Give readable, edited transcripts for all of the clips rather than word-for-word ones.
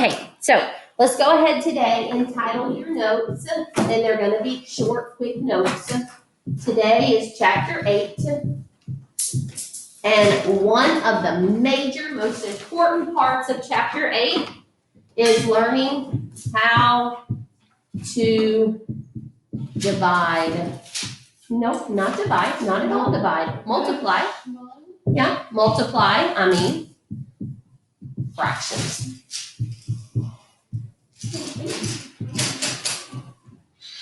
Okay, so let's go ahead today and title your notes, and they're going to be short, quick notes. Today is chapter 8, and one of the major, most important parts of chapter 8 is learning how to divide. Nope, not divide, not at all divide. Multiply. Yeah, multiply, fractions.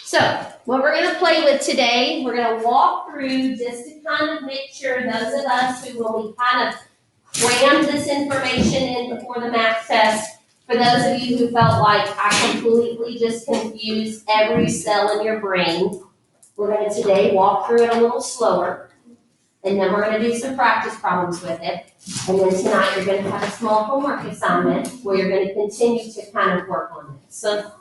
So, what we're going to play with today, we're going to walk through just to kind of make sure those of us who will be kind of crammed this information in before the math test, for those of you who felt like I completely just confused every cell in your brain, we're going to today walk through it a little slower, and then we're going to do some practice problems with it, and then tonight you're going to have a small homework assignment where you're going to continue to kind of work on it. So,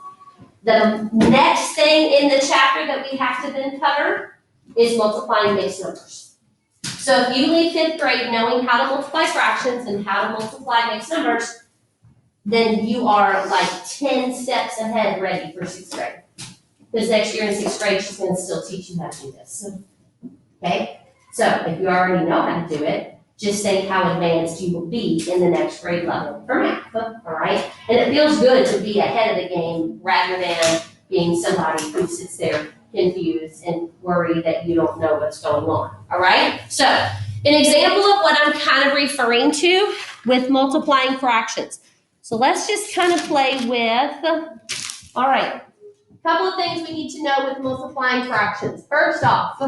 the next thing in the chapter that we have to then cover is multiplying mixed numbers. So if you leave 5th grade knowing how to multiply fractions and how to multiply mixed numbers, then you are like 10 steps ahead ready for 6th grade. Because next year in 6th grade, she's going to still teach you how to do this. Okay? So if you already know how to do it, just think how advanced you will be in the next grade level for math, all right? And it feels good to be ahead of the game rather than being somebody who sits there confused and worried that you don't know what's going on, all right? So an example of what I'm kind of referring to with multiplying fractions. So let's just kind of play with, all right, a couple of things we need to know with multiplying fractions. First off,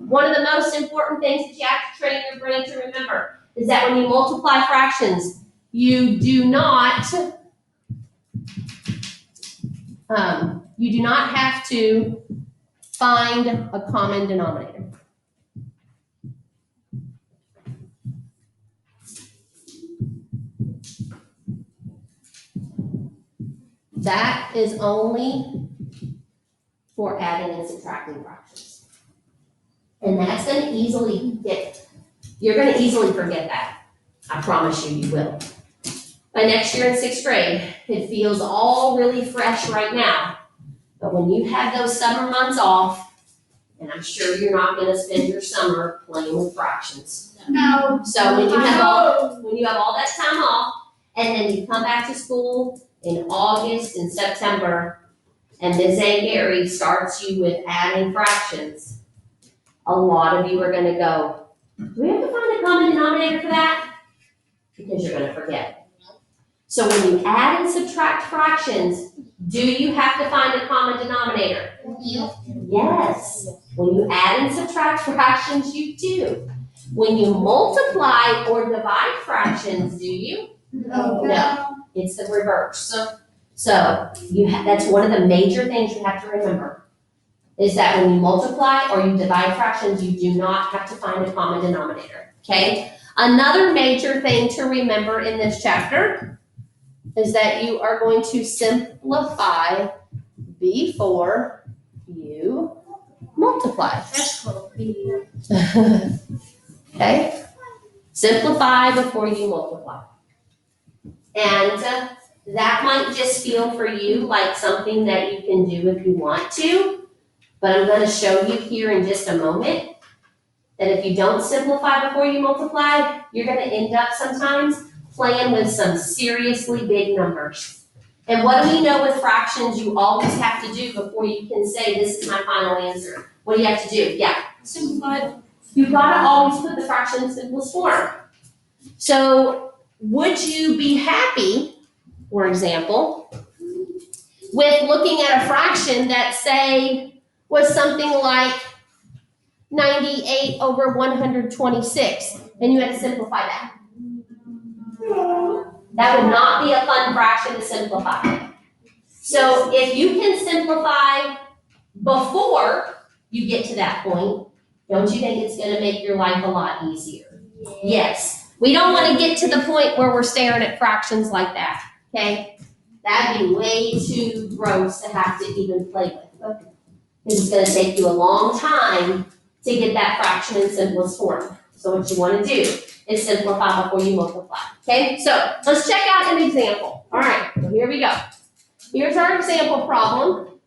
one of the most important things that you have to train your brain to remember is that when you multiply fractions, you do not have to find a common denominator. That is only for adding and subtracting fractions. And that's going to you're going to easily forget that. I promise you, you will. By next year in 6th grade, it feels all really fresh right now. But when you have those summer months off, and I'm sure you're not going to spend your summer playing with fractions. No. So when you have all that time off, and then you come back to school in August and September, and Ms. A. Gary starts you with adding fractions, a lot of you are going to go, do we have to find a common denominator for that? Because you're going to forget. So when you add and subtract fractions, do you have to find a common denominator? Yes. When you add and subtract fractions, you do. When you multiply or divide fractions, do you? No. It's the reverse. So that's one of the major things you have to remember, is that when you multiply or you divide fractions, you do not have to find a common denominator, okay? Another major thing to remember in this chapter is that you are going to simplify before you multiply. That's cool. Okay? Simplify before you multiply. And that might just feel for you like something that you can do if you want to. But I'm going to show you here in just a moment that if you don't simplify before you multiply, you're going to end up sometimes playing with some seriously big numbers. And what do we know with fractions you always have to do before you can say this is my final answer? What do you have to do? Yeah. Simplify. You've got to always put the fraction in simplest form. So would you be happy, for example, with looking at a fraction that, say, was something like 98 over 126, and you had to simplify that? That would not be a fun fraction to simplify. So if you can simplify before you get to that point, don't you think it's going to make your life a lot easier? Yes. We don't want to get to the point where we're staring at fractions like that, okay? That'd be way too gross to have to even play with. It's going to take you a long time to get that fraction in simplest form. So what you wanna do is simplify before you multiply, okay? So let's check out an example. All right, so here we go. Here's our example problem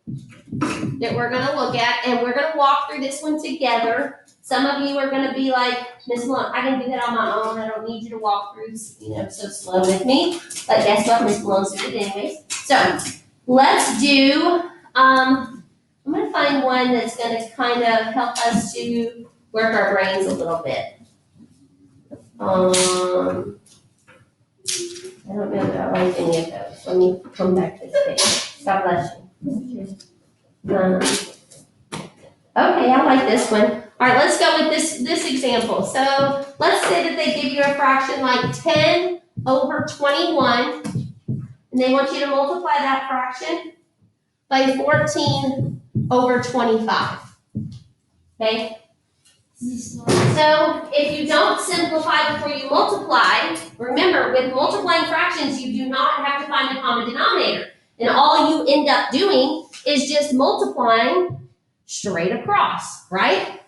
that we're gonna look at, and we're gonna walk through this one together. Some of you are gonna be like, Miss Malone, I can do that on my own. I don't need you to walk through, so slow with me. But guess what? Miss Malone's doing it anyways. So let's do, I'm gonna find one that's gonna kind of help us to work our brains a little bit. I don't know that I like any of those. Let me come back to this page. God bless you. Okay, I like this one. All right, let's go with this example. So let's say that they give you a fraction like 10 over 21, and they want you to multiply that fraction by 14 over 25. Okay? So if you don't simplify before you multiply, remember with multiplying fractions, you do not have to find a common denominator. And all you end up doing is just multiplying straight across, right?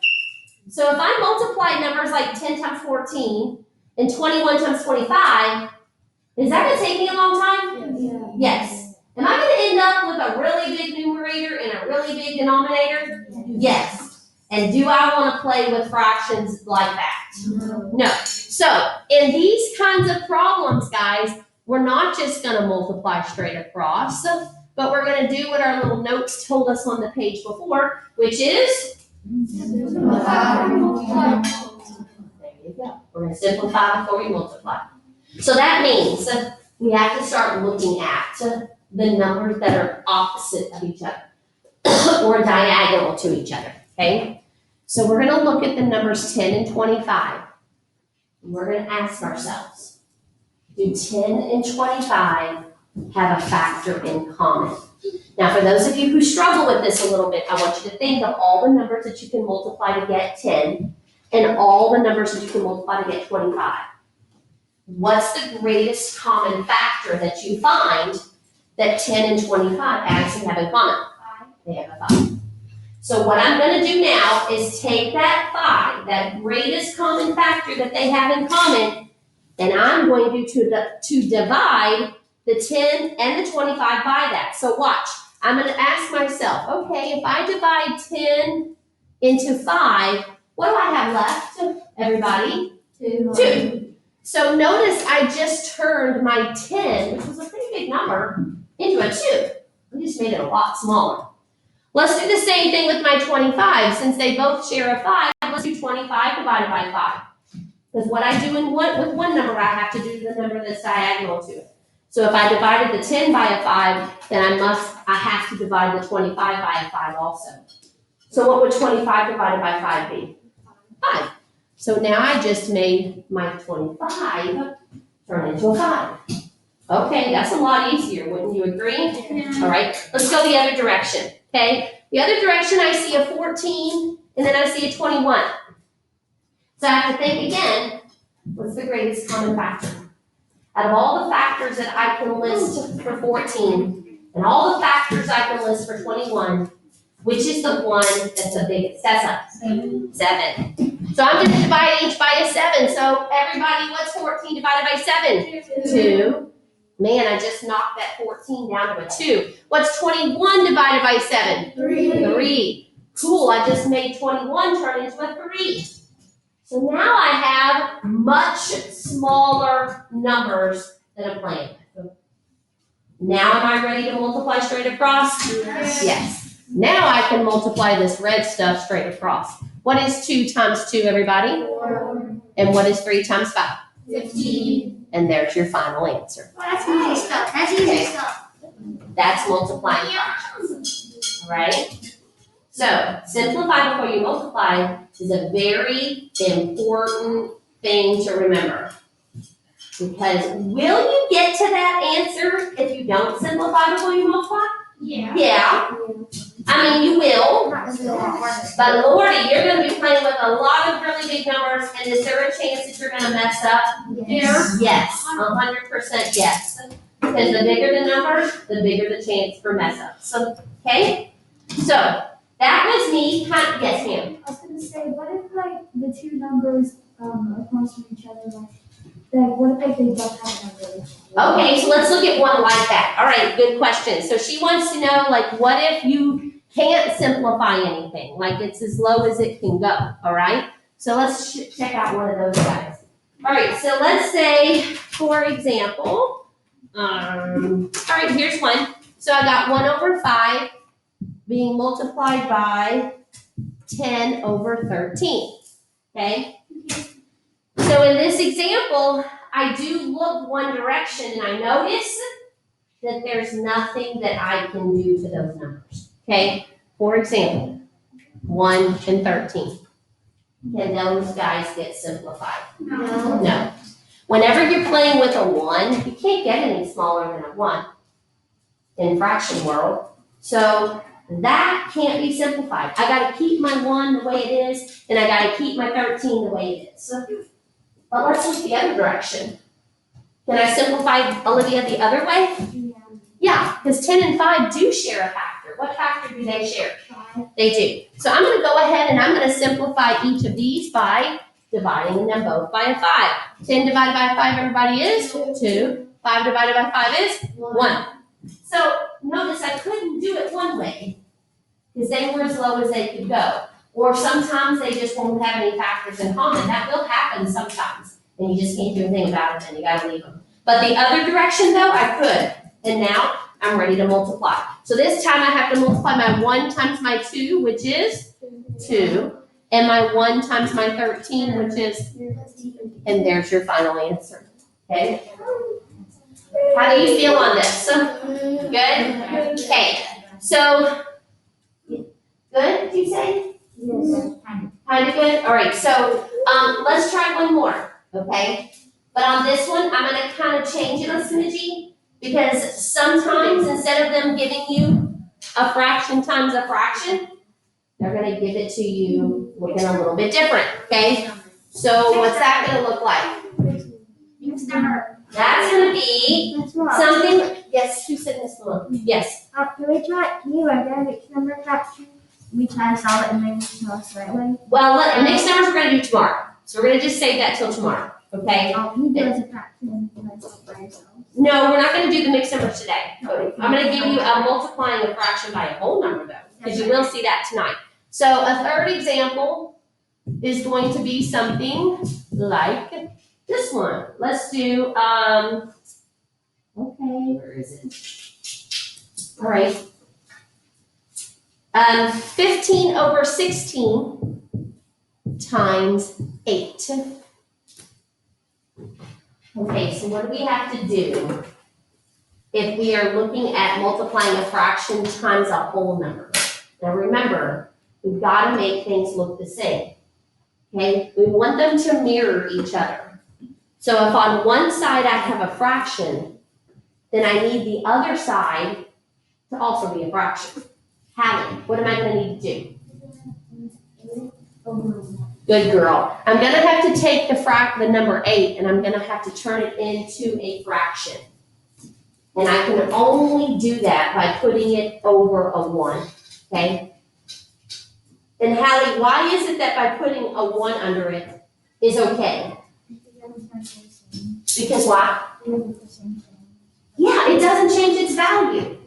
So if I multiply numbers like 10 times 14 and 21 times 25, is that gonna take me a long time? Yeah. Yes. Am I gonna end up with a really big numerator and a really big denominator? Yes. And do I wanna play with fractions like that? No. So in these kinds of problems, guys, we're not just gonna multiply straight across, but we're gonna do what our little notes told us on the page before, which is there you go. We're going to simplify before we multiply. So that means we have to start looking at the numbers that are opposite of each other or diagonal to each other, okay? So we're going to look at the numbers 10 and 25. And we're going to ask ourselves, do 10 and 25 have a factor in common? Now, for those of you who struggle with this a little bit, I want you to think of all the numbers that you can multiply to get 10 and all the numbers that you can multiply to get 25. What's the greatest common factor that you find that 10 and 25 actually have in common? 5. They have a 5. So what I'm going to do now is take that 5, that greatest common factor that they have in common, and I'm going to divide the 10 and the 25 by that. So watch. I'm going to ask myself, okay, if I divide 10 into 5, what do I have left, everybody? 2. So notice I just turned my 10, which was a pretty big number, into a 2. I just made it a lot smaller. Let's do the same thing with my 25. Since they both share a 5, let's do 25 divided by 5. Because what I do with one number, I have to do the number that's diagonal to it. So if I divided the 10 by a 5, then I have to divide the 25 by a 5 also. So what would 25 divided by 5 be? 5. So now I just made my 25 turn into a 5. Okay, that's a lot easier, wouldn't you agree? Yeah. All right, let's go the other direction, okay? The other direction, I see a 14, and then I see a 21. So I have to think again, what's the greatest common factor? Out of all the factors that I can list for 14, and all the factors I can list for 21, which is the one that's the biggest? That's 7. So I'm going to divide each by a 7. So everybody, what's 14 divided by 7? 2. Man, I just knocked that 14 down to a 2. What's 21 divided by 7? 3. Cool, I just made 21 turn into a 3. So now I have much smaller numbers that I'm playing with. Now am I ready to multiply straight across? Yes. Now I can multiply this red stuff straight across. What is 2 times 2, everybody? 4. And what is 3 times 5? 15. And there's your final answer. Well, that's easy stuff. That's easy stuff. That's multiplying fractions. All right? So, simplify before you multiply is a very important thing to remember. Because will you get to that answer if you don't simplify before you multiply? Yeah. Yeah. I mean, you will. But Lordy, you're going to be playing with a lot of really big numbers, and is there a chance that you're going to mess up here? Yes, 100% yes. Because the bigger the number, the bigger the chance for mess up. So, okay? So, that was me. Yes, ma'am. I was gonna say, what if like the two numbers across from each other, like what if they don't have numbers? Okay, so let's look at one like that. All right, good question. So she wants to know, like, what if you can't simplify anything? Like, it's as low as it can go, all right? So let's check out one of those guys. All right, so let's say, for example, all right, here's one. So I got 1/5 being multiplied by 10/13, okay? So in this example, I do look one direction and I notice that there's nothing that I can do to those numbers, okay? For example, 1 and 13. Can those guys get simplified? No. Whenever you're playing with a 1, you can't get any smaller than a 1 in fraction world. So that can't be simplified. I gotta keep my 1 the way it is, and I gotta keep my 13 the way it is. But let's look the other direction. Can I simplify, Olivia, the other way? Yeah, because 10 and 5 do share a factor. What factor do they share? They do. So I'm going to go ahead and I'm going to simplify each of these by dividing them both by a 5. 10 divided by 5, everybody, is 2. 5 divided by 5 is 1. So notice I couldn't do it one way because they were as low as they could go. Or sometimes they just won't have any factors in common. That will happen sometimes. And you just can't do anything about it, and you got to leave them. But the other direction, though, I could. And now I'm ready to multiply. So this time I have to multiply my 1 times my 2, which is 2, and my 1 times my 13, which is, and there's your final answer. Okay? How do you feel on this? Good? Okay. So, good, did you say? Yes. Kind of good? All right, so let's try one more, okay? But on this one, I'm going to kind of change it a smidgy. Because sometimes instead of them giving you a fraction times a fraction, they're going to give it to you looking a little bit different, okay? So what's that going to look like? Mixed number. That's going to be something, yes, who said this one? Yes. Can you write down a mixed number fraction? We try to solve it and then tell us the right way. Well, mixed numbers we're going to do tomorrow. So we're going to just save that till tomorrow, okay? You do it as a fraction and then solve by yourself. No, we're not going to do the mixed numbers today. I'm going to give you a multiplying a fraction by a whole number though, because you will see that tonight. So a third example is going to be something like this one. Let's do, okay, where is it? All right. 15/16 times 8. Okay, so what do we have to do if we are looking at multiplying a fraction times a whole number? Now remember, we've got to make things look the same. Okay, we want them to mirror each other. So if on one side I have a fraction, then I need the other side to also be a fraction. Hallie, what am I going to need to do? Good girl. I'm going to have to take the number 8 and I'm going to have to turn it into a fraction. And I can only do that by putting it over a 1, okay? And Hallie, why is it that by putting a 1 under it is okay? Because what? Yeah, it doesn't change its value.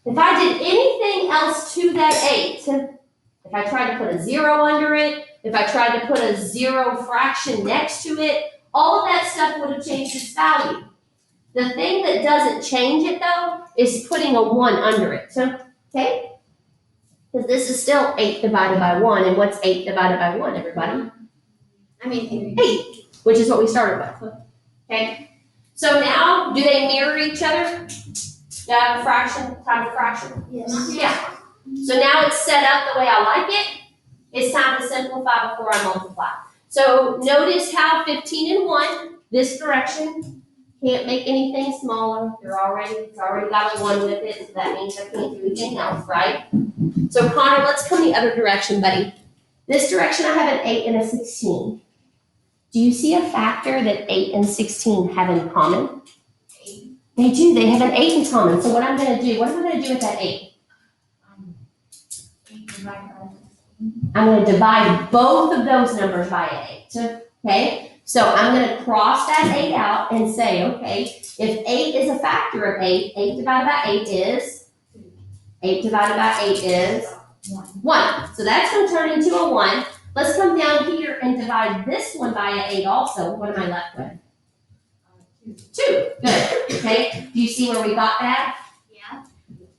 If I did anything else to that 8, if I tried to put a 0 under it, if I tried to put a 0 fraction next to it, all of that stuff would have changed its value. The thing that doesn't change it though is putting a 1 under it. So, okay? Because this is still 8 divided by 1. And what's 8 divided by 1, everybody? 8, which is what we started with. Okay? So now, do they mirror each other? Yeah, fraction times a fraction? Yes. Yeah. So now it's set up the way I like it. It's time to simplify before I multiply. So notice how 15 and 1, this direction, can't make anything smaller. It's already got a 1 with it, so that means I can't do anything else, right? So Connor, let's come the other direction, buddy. This direction I have an 8 and a 16. Do you see a factor that 8 and 16 have in common? They do, they have an 8 in common. So what am I going to do with that 8? I'm going to divide both of those numbers by 8. Okay, so I'm gonna cross that 8 out and say, okay, if 8 is a factor of 8, 8 divided by 8 is 8 divided by 8 is 1. So that's going to turn into a 1. Let's come down here and divide this one by an 8 also. What am I left with? 2. Good. Okay. Do you see where we got that? Yeah.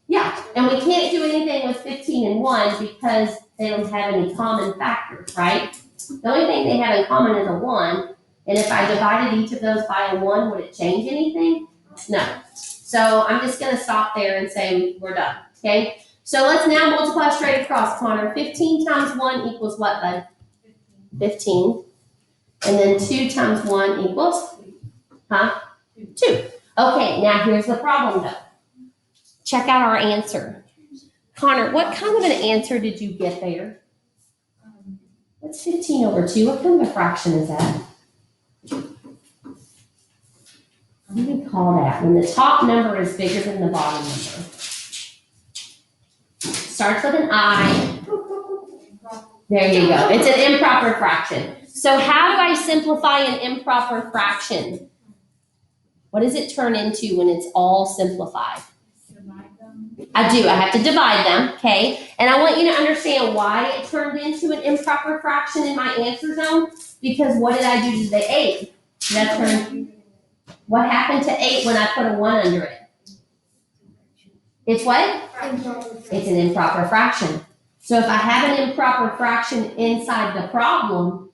Yeah. And we can't do anything with 15 and 1 because they don't have any common factors, right? The only thing they have in common is a 1. And if I divided each of those by a 1, would it change anything? No. So I'm just going to stop there and say we're done. Okay. So let's now multiply straight across, Connor. 15 times 1 equals what, bud? 15. And then 2 times 1 equals? 2. Okay, now here's the problem though. Check out our answer. Connor, what kind of an answer did you get there? What's 15 over 2? What kind of a fraction is that? What do we call that? When the top number is bigger than the bottom number. Starts with an I. There you go. It's an improper fraction. So how do I simplify an improper fraction? What does it turn into when it's all simplified? I do. I have to divide them, okay? And I want you to understand why it turned into an improper fraction in my answer zone. Because what did I do to the 8? What happened to 8 when I put a 1 under it? It's what? It's an improper fraction. So if I have an improper fraction inside the problem,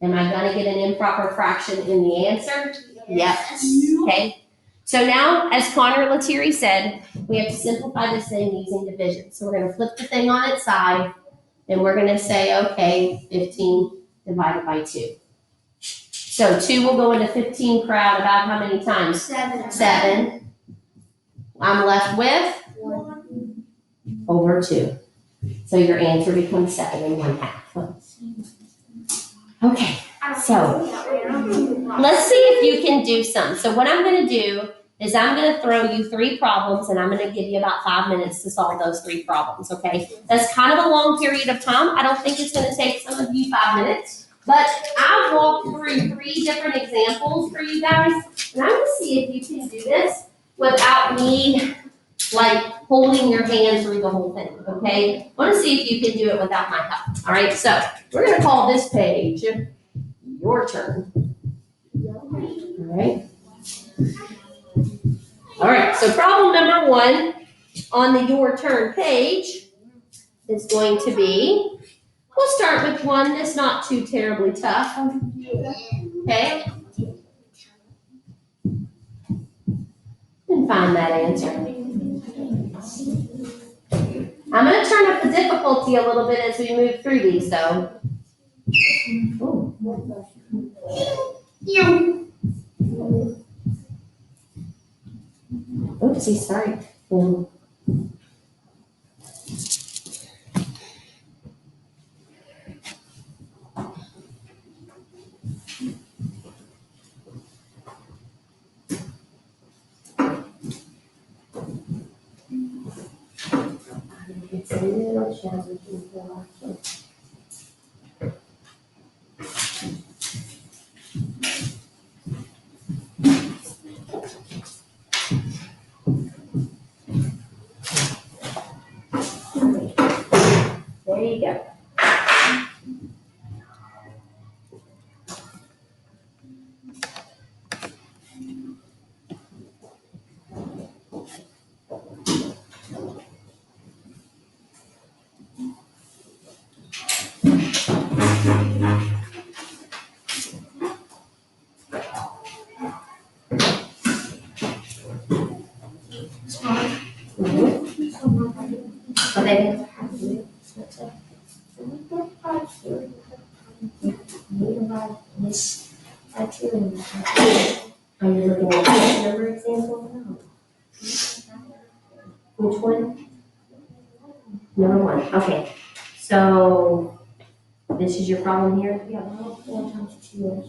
am I going to get an improper fraction in the answer? Yes. Okay. So now, as Connor Lettieri said, we have to simplify this thing using division. So we're going to flip the thing on its side, and we're going to say, okay, 15 divided by 2. So 2 will go into 15 crowd about how many times? 7. I'm left with? 1 over 2. So your answer becomes 7 1/2. Okay, so let's see if you can do some. So what I'm going to do is I'm going to throw you 3 problems, and I'm going to give you about 5 minutes to solve those 3 problems, okay? That's kind of a long period of time. I don't think it's going to take some of you 5 minutes, but I've walked through 3 different examples for you guys, and I'm going to see if you can do this without me like holding your hand through the whole thing, okay? I want to see if you can do it without my help, all right? So we're going to call this page your turn, all right? All right, so problem number 1 on the your turn page is going to be, we'll start with one that's not too terribly tough, okay? And find that answer. I'm going to turn up the difficulty a little bit as we move through these, though. Ooh. Oopsie, sorry. It's a little challenging for us. There you go. Okay. Are you looking at this number example? No. Which one? Number 1. Okay. So this is your problem here? Yeah. 4 times 2.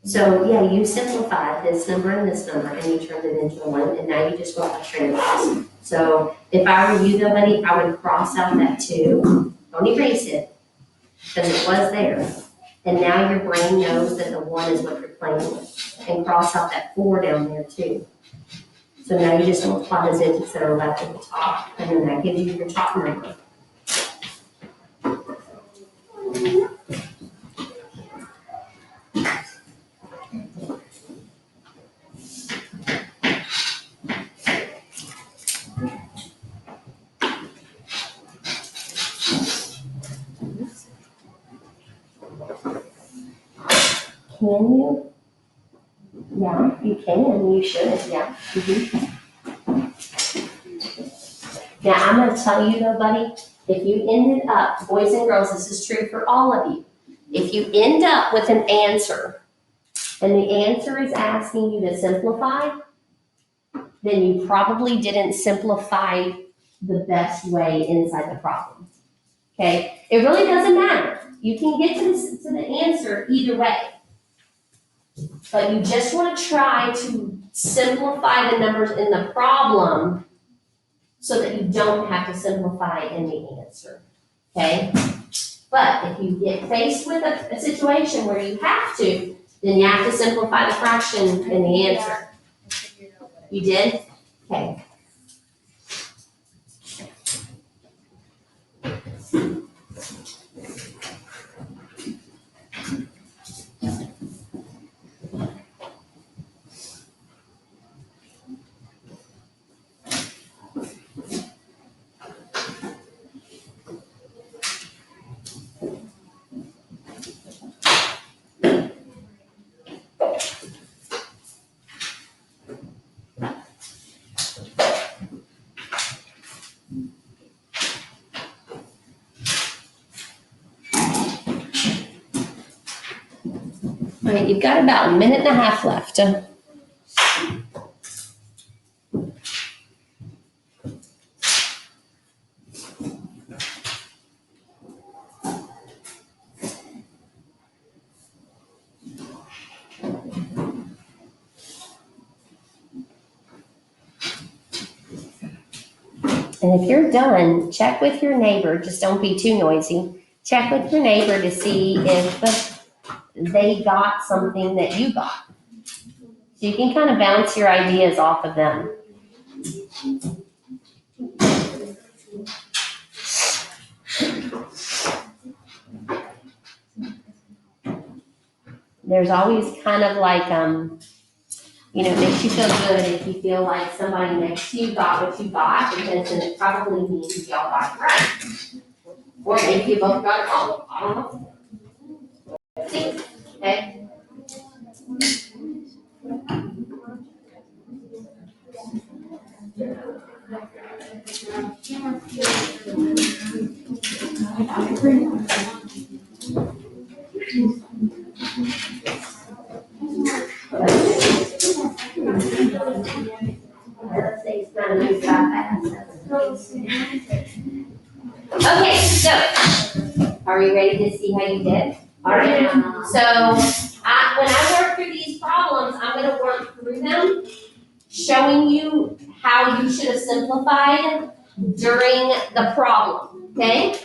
So yeah, you simplified this number and this number, and you turned it into a 1, and now you just want to straight across. So if I were you, though, buddy, I would cross out that 2. Don't erase it, because it was there. And now your brain knows that the 1 is what you're playing with. And cross out that 4 down there too. So now you just multiply the digits that are left at the top, and then that gives you your top number. Can you? Yeah, you can, you should, yeah. Now, I'm gonna tell you though, buddy, if you ended up, boys and girls, this is true for all of you. If you end up with an answer, and the answer is asking you to simplify, then you probably didn't simplify the best way inside the problem. Okay? It really doesn't matter. You can get to the answer either way. But you just want to try to simplify the numbers in the problem so that you don't have to simplify in the answer. Okay? But if you get faced with a situation where you have to, then you have to simplify the fraction in the answer. You did? Okay. All right, you've got about a minute and a half left. And if you're done, check with your neighbor, just don't be too noisy. Check with your neighbor to see if they got something that you got. So you can kind of bounce your ideas off of them. There's always kind of like, it makes you feel good if you feel like somebody next to you got what you got, because then it probably means y'all got it right. Or maybe you both got it wrong. I don't know. See, okay? Okay, so are we ready to see how you did? All right. So when I work through these problems, I'm going to work through them, showing you how you should have simplified during the problem. Okay?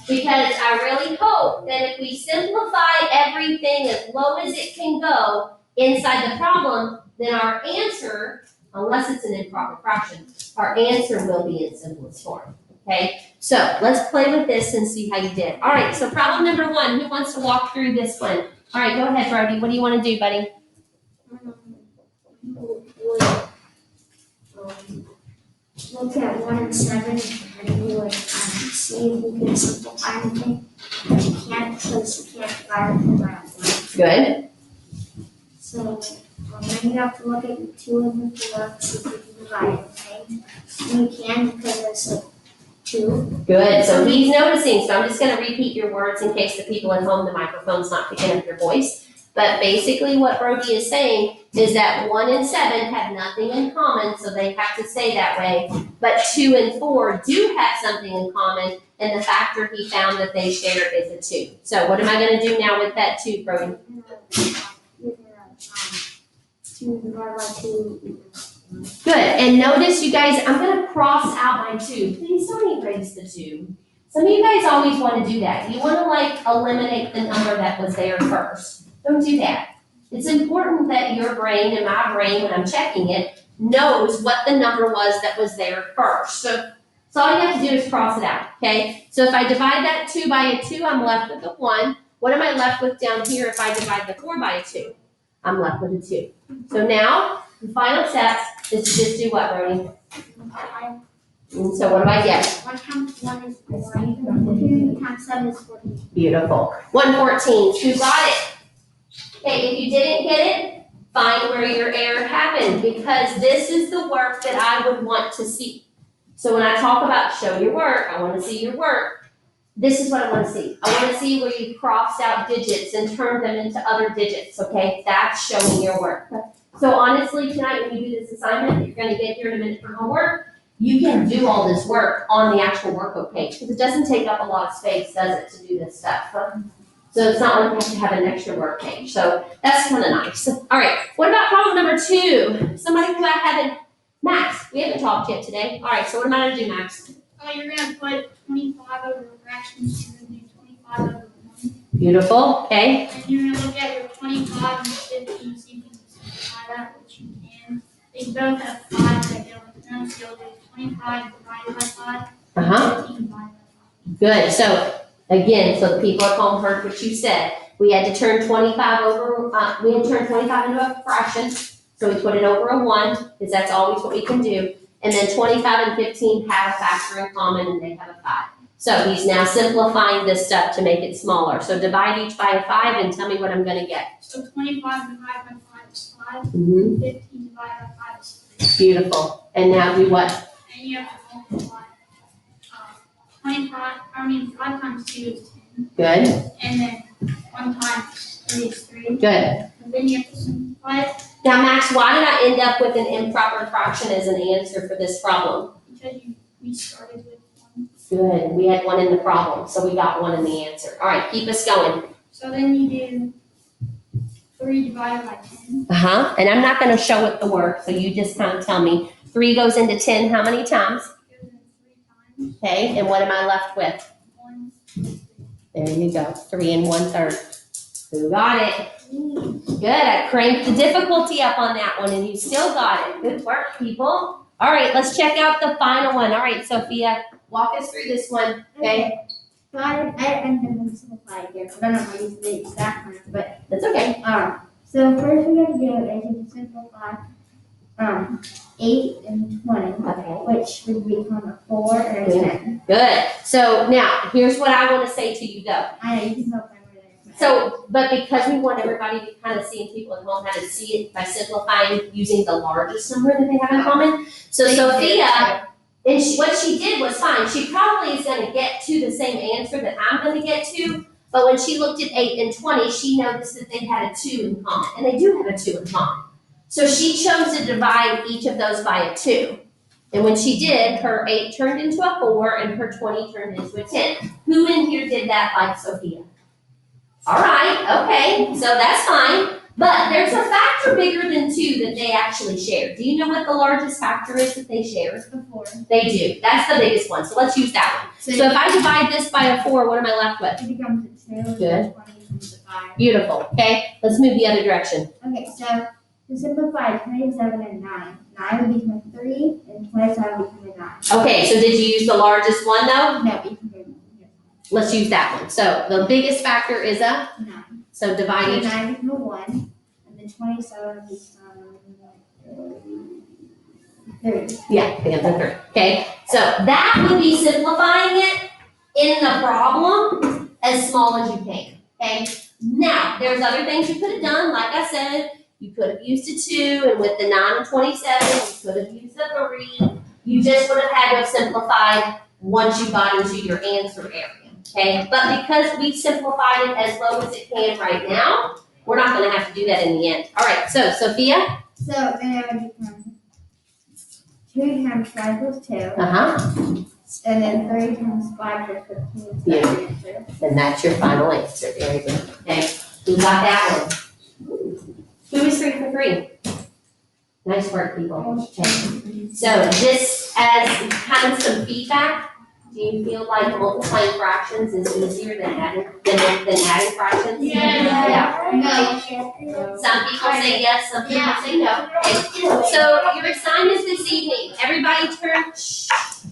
Because I really hope that if we simplify everything as low as it can go inside the problem, then our answer, unless it's an improper fraction, our answer will be in simplest form. Okay? So let's play with this and see how you did. All right, so problem number 1, who wants to walk through this one? All right, go ahead, Brody. What do you want to do, buddy? Look at 1 and 7 and you would see if you can simplify anything. But you can't, because you can't divide it by 1. Good. So then you have to look at the 2 and the 4 and see if you can divide it, okay? And you can, because it's like 2. Good. So he's noticing. So I'm just going to repeat your words in case the people at home, the microphone's not picking up your voice. But basically what Brody is saying is that 1 and 7 have nothing in common, so they have to say that way. But 2 and 4 do have something in common, and the factor he found that they share is a 2. So what am I going to do now with that 2, Brody? 2 divided by 2. Good. And notice, you guys, I'm going to cross out my 2. Please don't erase the 2. Some of you guys always want to do that. You want to like eliminate the number that was there first. Don't do that. It's important that your brain and my brain, when I'm checking it, knows what the number was that was there first. So all you have to do is cross it out, okay? So if I divide that 2 by a 2, I'm left with a 1. What am I left with down here if I divide the 4 by a 2? I'm left with a 2. So now, the final step is to just do what, Roni? And so what do I get? 1 times 1 is 4. 2 times 7 is 14. Beautiful. 114. Who got it? Okay, if you didn't get it, find where your error happened, because this is the work that I would want to see. So when I talk about show your work, I want to see your work. This is what I want to see. I want to see where you crossed out digits and turned them into other digits, okay? That's showing your work. So honestly, tonight when you do this assignment, you're going to get here in a minute for homework. You can do all this work on the actual workbook page, because it doesn't take up a lot of space, does it, to do this stuff? So it's not like you have to have an extra work page. So that's kind of nice. All right, what about problem number 2? Somebody who I haven't, Max, we haven't talked yet today. All right, so what am I gonna do, Max? Oh, you're gonna put 25 over fractions, you're gonna do 25 over 1. Beautiful, okay. And you're gonna look at your 25 and 50, so you can simplify that, which you can. They both have 5 that go with them, so you'll do 25 divided by 5, Uh-huh, 15 divided by 5. good. So again, so the people at home heard what you said. We had to turn 25 over, we had to turn 25 into a fraction. So we put it over a 1, because that's always what we can do. And then 25 and 15 have a factor in common, and they have a 5. So he's now simplifying this stuff to make it smaller. So divide each by a 5 and tell me what I'm gonna get. So 25 divided by 5 is 5, Mm-hmm. 15 divided by 5 is 3. Beautiful. And now do what? And you have to multiply. 5 times 2 is 10. Good, And then 1 times 3 is 3. good. And then you have to simplify it Now, Max, why did I end up with an improper fraction as an answer for this problem? because we started with 1. Good, we had 1 in the problem, so we got 1 in the answer. All right, keep us going. So then you do 3 divided by 10. Uh-huh, and I'm not gonna show it the work, so you just kind of tell me. 3 goes into 10 how many times? Goes in 3 times. Okay, and what am I left with? 1. There you go, 3 1/3. Who got it? Good, I cranked the difficulty up on that one, and you still got it. Good work, people. All right, let's check out the final one. All right, Sophia, walk us through this one, okay? So I'm going to simplify it here. I don't know if I use the exact one, but That's okay. so first we have to do is to simplify 8 and 20, Okay. which would become a 4 and a 10. Good. So now, here's what I want to say to you, though. I know, you can help my brother. So, but because we want everybody to kind of see, and people at home how to see it by simplifying using the largest number that they have in common. So Sophia, and what she did was fine. She probably is going to get to the same answer that I'm going to get to. But when she looked at 8 and 20, she noticed that they had a 2 in common, and they do have a 2 in common. So she chose to divide each of those by a 2. And when she did, her 8 turned into a 4 and her 20 turned into a 10. Who in here did that like Sophia? All right, okay, so that's fine. But there's a factor bigger than 2 that they actually share. Do you know what the largest factor is that they share? The 4. They do. That's the biggest one. So let's use that one. So if I divide this by a 4, what am I left with? It becomes a 2, and Good. then 20 becomes a 5. Beautiful. Okay, let's move the other direction. Okay, so to simplify 27 and 9, 9 would become 3, and 27 would become a 9. Okay, so did you use the largest one though? No, we can go Let's use that one. So the biggest factor is a, 9. so divide So each. 9 become a 1, and then 27 becomes 30. Yeah, the other 3. Okay, so that would be simplifying it in the problem as small as you can. Okay, now there's other things you could have done. Like I said, you could have used a 2, and with the 9 and 27, you could have used a 3. You just would have had to have simplified once you got into your answer area. Okay, but because we simplified it as low as it can right now, we're not going to have to do that in the end. All right, so Sophia. So then it would become 2 times 5 equals 2, Uh-huh. and then 3 times 5 is 15. Yeah. That's the answer. And that's your final answer. Very good. Okay, who got that one? Who is 3 for 3? Nice work, people. Okay. So just as kind of some feedback, do Do you feel like multiplying fractions is easier than adding fractions? Yeah. No. Some people say yes, some people say no. Okay. So your assignment this evening, everybody turn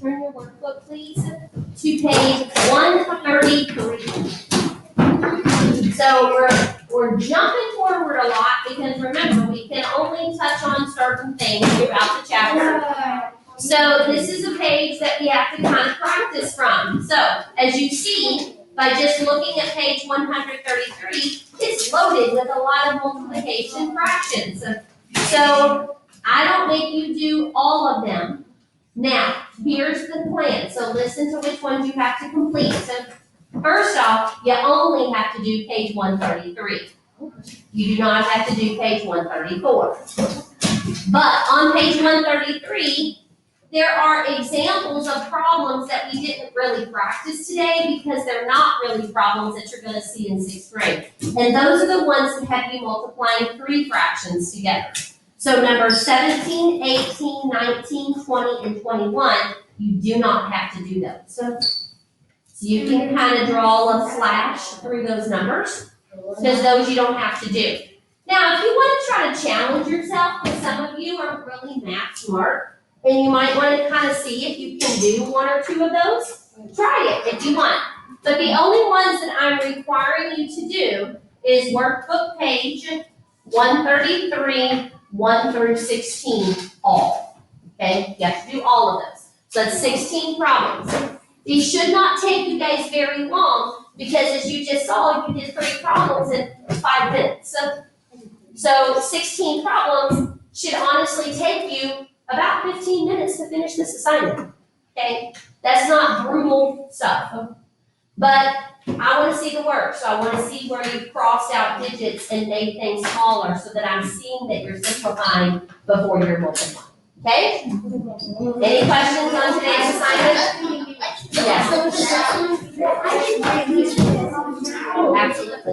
your workbook please to page 133. So we're jumping forward a lot because remember, we can only touch on certain things throughout the chapter. So this is a page that we have to kind of practice from. So as you see, by just looking at page 133, it's loaded with a lot of multiplication fractions. So I don't make you do all of them. Now, here's the plan. So listen to which ones you have to complete. So first off, you only have to do page 133. You do not have to do page 134. But on page 133, there are examples of problems that we didn't really practice today because they're not really problems that you're going to see in 6th grade. And those are the ones that have you multiplying 3 fractions together. So numbers 17, 18, 19, 20, and 21, you do not have to do those. So you can kind of draw a slash through those numbers because those you don't have to do. Now, if you want to try to challenge yourself, because some of you are really math smart, and you might want to kind of see if you can do 1 or 2 of those, try it if you want. But the only ones that I'm requiring you to do is workbook page 133, 1 through 16, all. Okay, you have to do all of those. So that's 16 problems. These should not take you guys very long because as you just saw, you did 3 problems in 5 minutes. So 16 problems should honestly take you about 15 minutes to finish this assignment. Okay, that's not brutal stuff. But I want to see the work, so I want to see where you crossed out digits and made things smaller so that I'm seeing that you're simplifying before you're multiplying. Okay? Any questions on today's assignment? Yes. Absolutely.